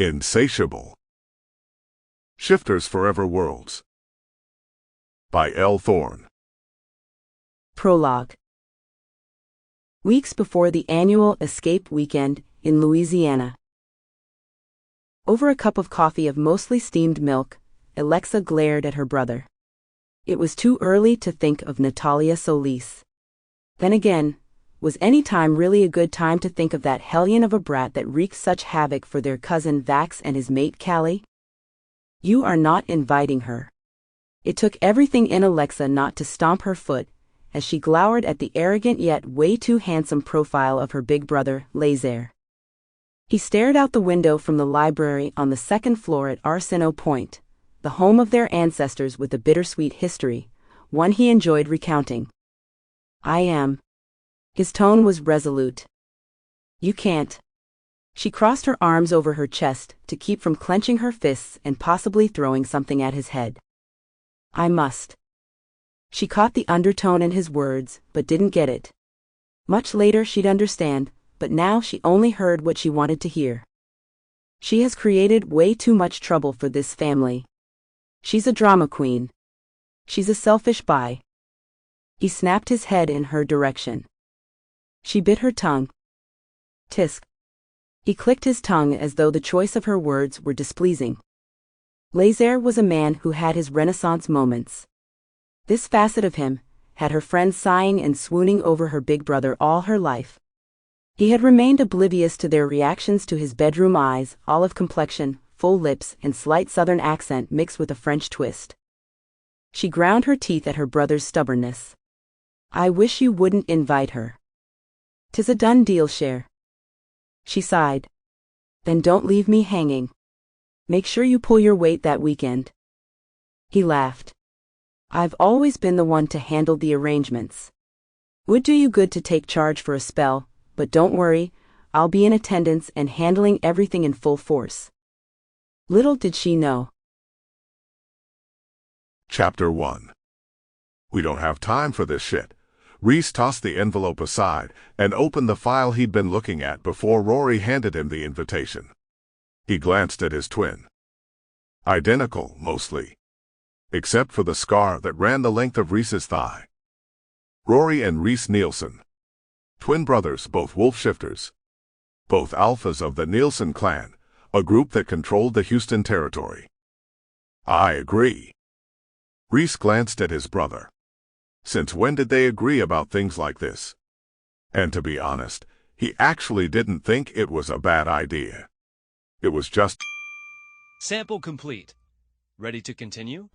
Insatiable. Shifters Forever Worlds. By Elle Thorne. Prologue. Weeks before the annual Escape Weekend in Louisiana. Over a cup of coffee of mostly steamed milk, Alexa glared at her brother. It was too early to think of Natalia Solis. Then again, was any time really a good time to think of that hellion of a brat that wreaked such havoc for their cousin Vax and his mate Callie? You are not inviting her. It took everything in Alexa not to stomp her foot, as she glowered at the arrogant yet way too handsome profile of her big brother, Lézare. He stared out the window from the library on the second floor at Arceneaux Point, the home of their ancestors with a bittersweet history, one he enjoyed recounting. I am. His tone was resolute. You can't. She crossed her arms over her chest to keep from clenching her fists and possibly throwing something at his head. I must. She caught the undertone in his words, but didn't get it. Much later she'd understand, but now she only heard what she wanted to hear. She has created way too much trouble for this family. She's a drama queen. She's a selfish bi. He snapped his head in her direction. She bit her tongue. Tisk. He clicked his tongue as though the choice of her words were displeasing. Lézare was a man who had his renaissance moments. This facet of him had her friends sighing and swooning over her big brother all her life. He had remained oblivious to their reactions to his bedroom eyes, olive complexion, full lips, and slight southern accent mixed with a French twist. She ground her teeth at her brother's stubbornness. I wish you wouldn't invite her. 'Tis a done deal, Cher. She sighed. Then don't leave me hanging. Make sure you pull your weight that weekend. He laughed. I've always been the one to handle the arrangements. Would do you good to take charge for a spell, but don't worry, I'll be in attendance and handling everything in full force. Little did she know. Chapter 1. We don't have time for this shit. Reese tossed the envelope aside and opened the file he'd been looking at before Rory handed him the invitation. He glanced at his twin. Identical, mostly. Except for the scar that ran the length of Reese's thigh. Rory and Reese Nielsen. Twin brothers, both wolf shifters. Both alphas of the Nielsen clan, a group that controlled the Houston territory. I agree. Reese glanced at his brother. Since when did they agree about things like this? And to be honest, he actually didn't think it was a bad idea. It was just... Sample complete. Ready to continue?